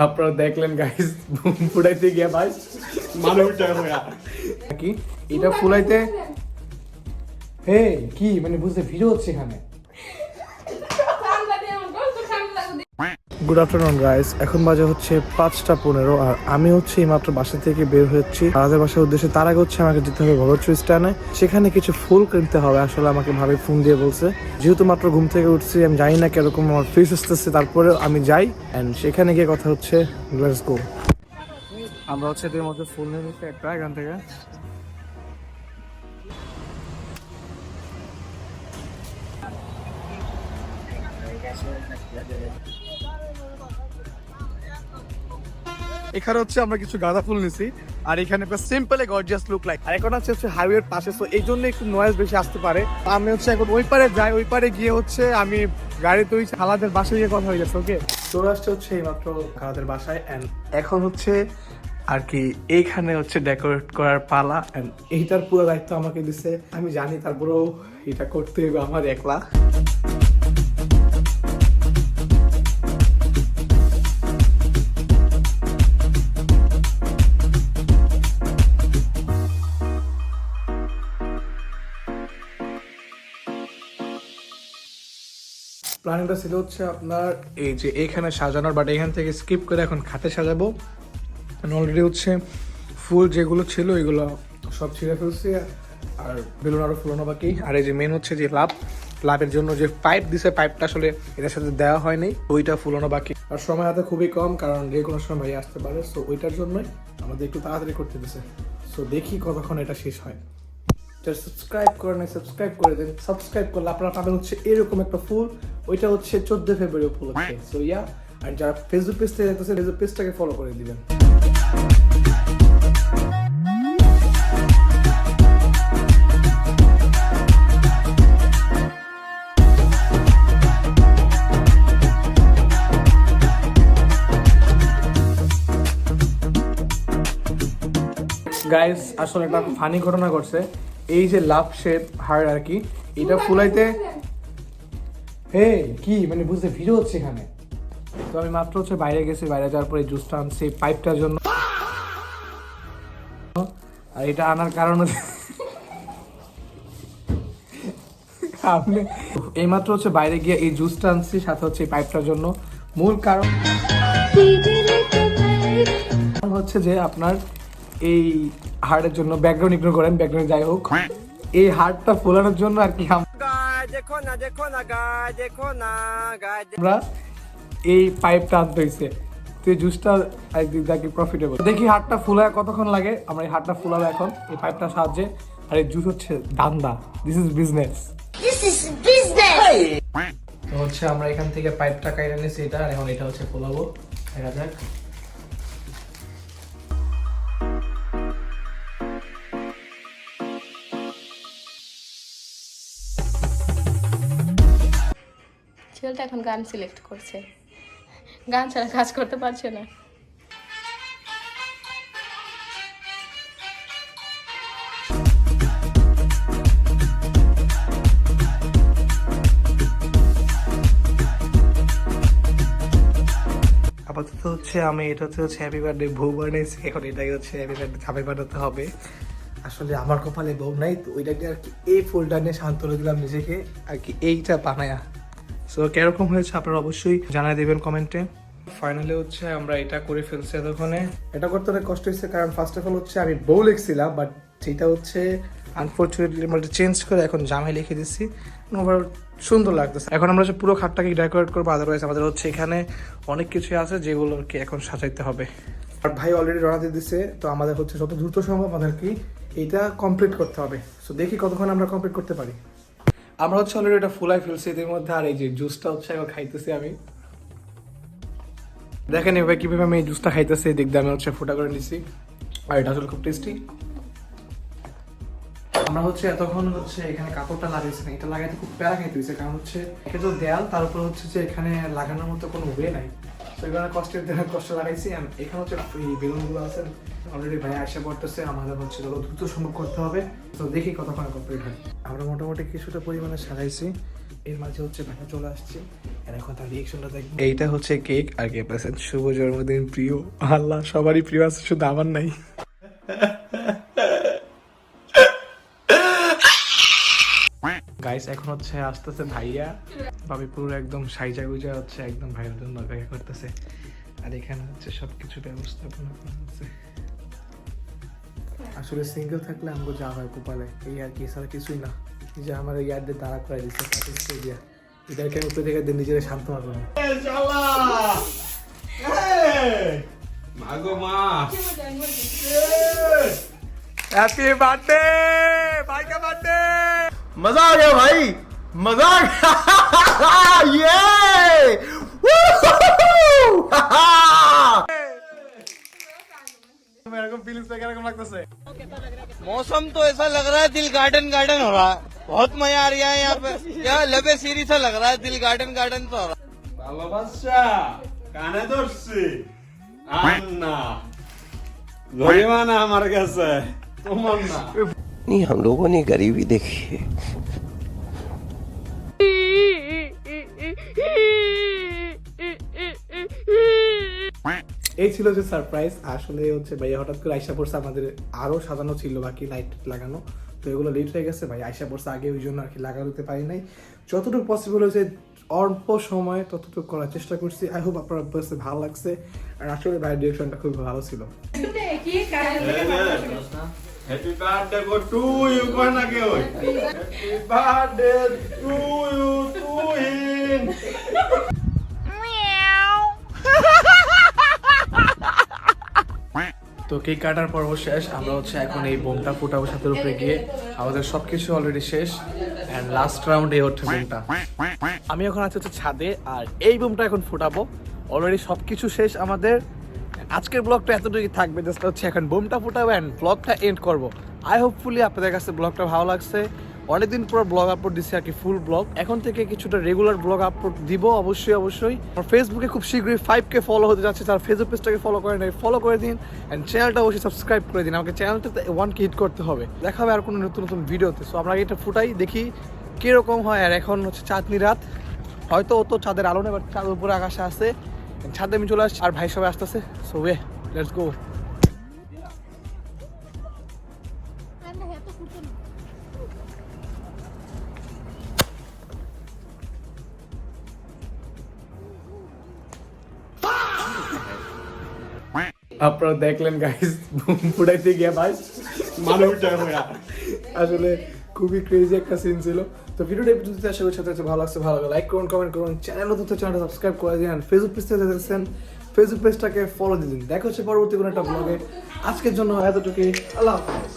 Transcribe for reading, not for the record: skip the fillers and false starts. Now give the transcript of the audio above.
আপনারা দেখলেন গাইস, ফুটাইতে গিয়া ভাই মানুষ কি এটা ফুলাইতে কি মানে বুঝতে ভিড় হচ্ছে এখানে। গুড আফটারনুন গাইস, এখন বাজে হচ্ছে 5:15 আর আমি হচ্ছে এইমাত্র বাসা থেকে বের হচ্ছি আমাদের বাসার উদ্দেশ্যে। তার আগে হচ্ছে আমাকে যেতে হবে ভগৎ স্ট্যান্ডে, সেখানে কিছু ফুল কিনতে হবে। আসলে আমাকে ভাবে ফোন দিয়ে বলছে, যেহেতু মাত্র ঘুম থেকে উঠছি আমি জানি না কিরকম আমার ফেস আসতেছে, তারপরে আমি যাই এন্ড সেখানে গিয়ে কথা হচ্ছে। Let's go. আমরা হচ্ছে এদের মধ্যে ফুল নিয়ে নিচ্ছি একটা এখান থেকে। এখানে হচ্ছে আমরা কিছু গাঁদা ফুল নিছি আর এখানে সিম্পল গর্জিয়াস লুক লাইক। আর এখন হচ্ছে হাইওয়ের পাশে, তো এই জন্য একটু নয়েজ বেশি আসতে পারে। আমি হচ্ছে এখন ওই পারে যাই, ওই পারে গিয়ে হচ্ছে আমি গাড়িতে ওই খালাদের বাসায় গিয়ে কথা হয়ে যাচ্ছে। ওকে, চলে আসছে হচ্ছে এইমাত্র খালাদের বাসায় এন্ড এখন হচ্ছে আর কি এইখানে হচ্ছে ডেকোরেট করার পালা এন্ড এইটার পুরো দায়িত্ব আমাকে দিছে। আমি জানি তারপরেও এটা করতে হবে আমার একলা। প্ল্যানিংটা ছিল হচ্ছে আপনার এই যে এইখানে সাজানোর, বাট এখান থেকে স্কিপ করে এখন খাটে সাজাবো। অলরেডি হচ্ছে ফুল যেগুলো ছিল এগুলো সব ছিঁড়ে ফেলছি আর বেলুন আরও ফুলানো বাকি। আর এই যে মেন হচ্ছে যে লাভের জন্য যে পাইপ দিছে, পাইপটা আসলে এটার সাথে দেওয়া হয়নি, ওইটা ফুলানো বাকি। আর সময় হাতে খুবই কম, কারণ যে কোনো সময় ভাই আসতে পারে, সো ওইটার জন্যই আমাদের একটু তাড়াতাড়ি করতে দিছে। সো দেখি কতক্ষণ এটা শেষ হয়। সাবস্ক্রাইব করে নেই, সাবস্ক্রাইব করে দেন। সাবস্ক্রাইব করলে আপনারা পাবেন হচ্ছে এরকম একটা ফুল, ওইটা হচ্ছে 14 ফেব্রুয়ারি উপলক্ষে। সো ইয়া, আর যারা ফেসবুক পেজ থেকে দেখতেছে ফেসবুক পেজটাকে ফলো করে দিবেন। গাইস, আসলে একটা ফানি ঘটনা ঘটছে। এই যে লাভ শেপ হার্ট আর কি, এটা ফুলাইতে কি মানে বুঝতে ভিড় হচ্ছে এখানে। তো আমি মাত্র হচ্ছে বাইরে গেছি, বাইরে যাওয়ার পরে জুসটা আনছি পাইপটার জন্য। আর এটা আনার কারণ আপনি এইমাত্র হচ্ছে বাইরে গিয়ে এই জুসটা আনছি, সাথে হচ্ছে এই পাইপটার জন্য। মূল কারণ হচ্ছে যে আপনার এই হার্টের জন্য, ব্যাকগ্রাউন্ড ইগনোর করেন, ব্যাকগ্রাউন্ড যাই হোক, এই হার্টটা ফোলানোর জন্য আর কি আমরা এই পাইপটা আনতে হয়েছে। তো এই জুসটা একদিক থেকে প্রফিটেবল। দেখি হার্টটা ফুলায় কতক্ষণ লাগে। আমরা এই হার্টটা ফুলাবো এখন এই পাইপটার সাহায্যে। আর এই জুস হচ্ছে দান্দা, দিস ইজ বিজনেস। তো হচ্ছে আমরা এখান থেকে পাইপটা কাইরে নিয়েছি এটা, আর এখন এটা হচ্ছে ফোলাবো। দেখা যাক। ছেলেটা এখন গান সিলেক্ট করছে, গান ছাড়া কাজ করতে পারছে না। আপাতত হচ্ছে আমি এটা হচ্ছে হ্যাপি বার্থডে বউ বানিয়েছি, এখন এটাই হচ্ছে হ্যাপি বার্থডে জামাই বানাতে হবে। আসলে আমার কপালে বউ নাই, তো ওইটাকে আর কি এই ফুলটা নিয়ে শান্তনা দিলাম নিজেকে আর কি, এইটা বানায়া। সো কিরকম হয়েছে আপনারা অবশ্যই জানাই দেবেন কমেন্টে। ফাইনালি হচ্ছে আমরা এটা করে ফেলছি। এতক্ষণে এটা করতে অনেক কষ্ট হয়েছে, কারণ ফার্স্ট অফ অল হচ্ছে আমি বউ লিখছিলাম, বাট সেটা হচ্ছে আনফর্চুনেটলি আমরা চেঞ্জ করে এখন জামাই লিখে দিচ্ছি। ওভারঅল সুন্দর লাগতেছে। এখন আমরা হচ্ছে পুরো খাটটাকে ডেকোরেট করবো। আদারওয়াইজ আমাদের হচ্ছে এখানে অনেক কিছু আছে যেগুলো আর কি এখন সাজাইতে হবে। আর ভাই অলরেডি রওনা দিয়ে দিচ্ছে, তো আমাদের হচ্ছে যত দ্রুত সম্ভব আমাদের কি এটা কমপ্লিট করতে হবে। সো দেখি কতক্ষণ আমরা কমপ্লিট করতে পারি। আমরা হচ্ছে অলরেডি এটা ফুলাই ফেলছি এদের মধ্যে। আর এই যে জুসটা হচ্ছে এখন খাইতেছি আমি, দেখেন এভাবে কিভাবে আমি এই জুসটা খাইতেছি। দিক দিয়ে আমি হচ্ছে ফুটা করে নিছি, আর এটা আসলে খুব টেস্টি। আমরা হচ্ছে এতক্ষণ হচ্ছে এখানে কাপড়টা লাগিয়েছি না, এটা লাগাইতে খুব প্যারা খাইতে হয়েছে, কারণ হচ্ছে একে তো দেয়াল, তার উপর হচ্ছে যে এখানে লাগানোর মতো কোনো ওয়ে নাই। তো এখানে কষ্ট লাগাইছি। এখানে হচ্ছে এই বেলুনগুলো আছে, অলরেডি ভাই আসে পড়তেছে, আমাদের হচ্ছে যত দ্রুত সম্ভব করতে হবে। তো দেখি কতক্ষণ কমপ্লিট হয়। আমরা মোটামুটি কিছুটা পরিমাণে সাজাইছি, এর মাঝে হচ্ছে ভাইয়া চলে আসছে, আর এখন তার রিয়েকশনটা দেখবো। এইটা হচ্ছে কেক আর কে প্রেজেন্ট, শুভ জন্মদিন প্রিয়। আল্লাহ, সবারই প্রিয় আছে, শুধু আমার নাই। গাইস এখন হচ্ছে আসতেছে ভাইয়া, ভাবি পুরো একদম সাইজা গুজা হচ্ছে একদম ভাইয়ের জন্য অপেক্ষা করতেছে, আর এখানে হচ্ছে সবকিছু ব্যবস্থাপনা করা হচ্ছে। আসলে সিঙ্গেল থাকলে আমাকে যা হয় কপালে, এই আর কি, এছাড়া কিছুই না। এই যে আমার ইয়ার দিয়ে দাঁড়া করাই দিচ্ছে দিয়া, এদেরকে আমি উপরে থেকে নিজের সান্ত্বনা করবো। হ্যাপি বার্থডে ভাই, का बर्थडे। मजा आ गया भाई, मजा आ गया। ये मेरे को फीलिंग्स वगैरह कम लगता है। मौसम तो ऐसा लग रहा है दिल गार्डन गार्डन हो रहा है, बहुत मजा आ रहा है यहाँ पे। यहाँ लबे सीरी सा लग रहा है, दिल गार्डन गार्डन तो हो रहा है। ভালোবাসা কানে ধরছি আন্না গরিমানা আমার কাছে তোমার না। नहीं, हम लोगों ने गरीबी देखी है। এই ছিল যে সারপ্রাইজ। আসলে হচ্ছে ভাইয়া হঠাৎ করে আইসা পড়ছে, আমাদের আরো সাজানো ছিল বাকি লাইট লাগানো, তো এগুলো লেট হয়ে গেছে। ভাই আইসা পড়ছে আগে, ওই জন্য আর কি লাগাতে পারি নাই। যতটুকু পসিবল হয়েছে অল্প সময় ততটুকু করার চেষ্টা করছি। আই হোপ আপনার কাছে ভালো লাগছে, আর আসলে ভাইয়ের ডিরেকশনটা খুব ভালো ছিল। Happy birthday go to you, কই না কেউ। Happy birthday to you, to him. তো কেক কাটার পর্ব শেষ, আমরা হচ্ছে এখন এই বোমটা ফুটাবো ছাদের উপরে গিয়ে। আমাদের সবকিছু অলরেডি শেষ, এন্ড লাস্ট রাউন্ড এই হচ্ছে বোমটা। আমি এখন আছি হচ্ছে ছাদে, আর এই বোমটা এখন ফুটাবো। অলরেডি সবকিছু শেষ আমাদের। আজকের ব্লগটা এতটুকুই থাকবে, জাস্ট হচ্ছে এখন বোমটা ফুটাবো এন্ড ব্লগটা এন্ড করবো। আই হোপফুলি আপনাদের কাছে ব্লগটা ভালো লাগছে। অনেকদিন পর ব্লগ আপলোড দিচ্ছি আর কি, ফুল ব্লগ। এখন থেকে কিছুটা রেগুলার ব্লগ আপলোড দিব অবশ্যই অবশ্যই। আর ফেসবুকে খুব শীঘ্রই 5K ফলো হতে যাচ্ছে, তার ফেসবুক পেজটাকে ফলো করে নেই, ফলো করে দিন, অ্যান্ড চ্যানেলটা অবশ্যই সাবস্ক্রাইব করে দিন। আমাকে চ্যানেলটাতে 1K হিট করতে হবে। দেখা হবে আর কোনো নতুন নতুন ভিডিওতে। সো আমরা এটা ফুটাই, দেখি কীরকম হয়। আর এখন হচ্ছে চাঁদনি রাত, হয়তো ও তো চাঁদের আলো নেই, বাট চাঁদ উপরে আকাশে আসে। ছাদে আমি চলে আসছি, আর ভাই সবাই আসতেছে। So way, let's go. আপনারা দেখলেন গাইস, ফুটাইতে গিয়ে ভাই মানুষটা হইয়া আসলে খুবই ক্রেজি একটা সিন ছিল। তো ভিডিওটা যদি আশা করি সাথে ভালো লাগছে, ভালো লাইক করুন, কমেন্ট করুন, চ্যানেল নতুন চ্যানেলটা সাবস্ক্রাইব করে দিন, ফেসবুক পেজ থেকে দেখছেন ফেসবুক পেজটাকে ফলো দিয়ে দিন। দেখা হচ্ছে পরবর্তী কোনো একটা ব্লগে। আজকের জন্য এতটুকুই, আল্লাহ হাফেজ।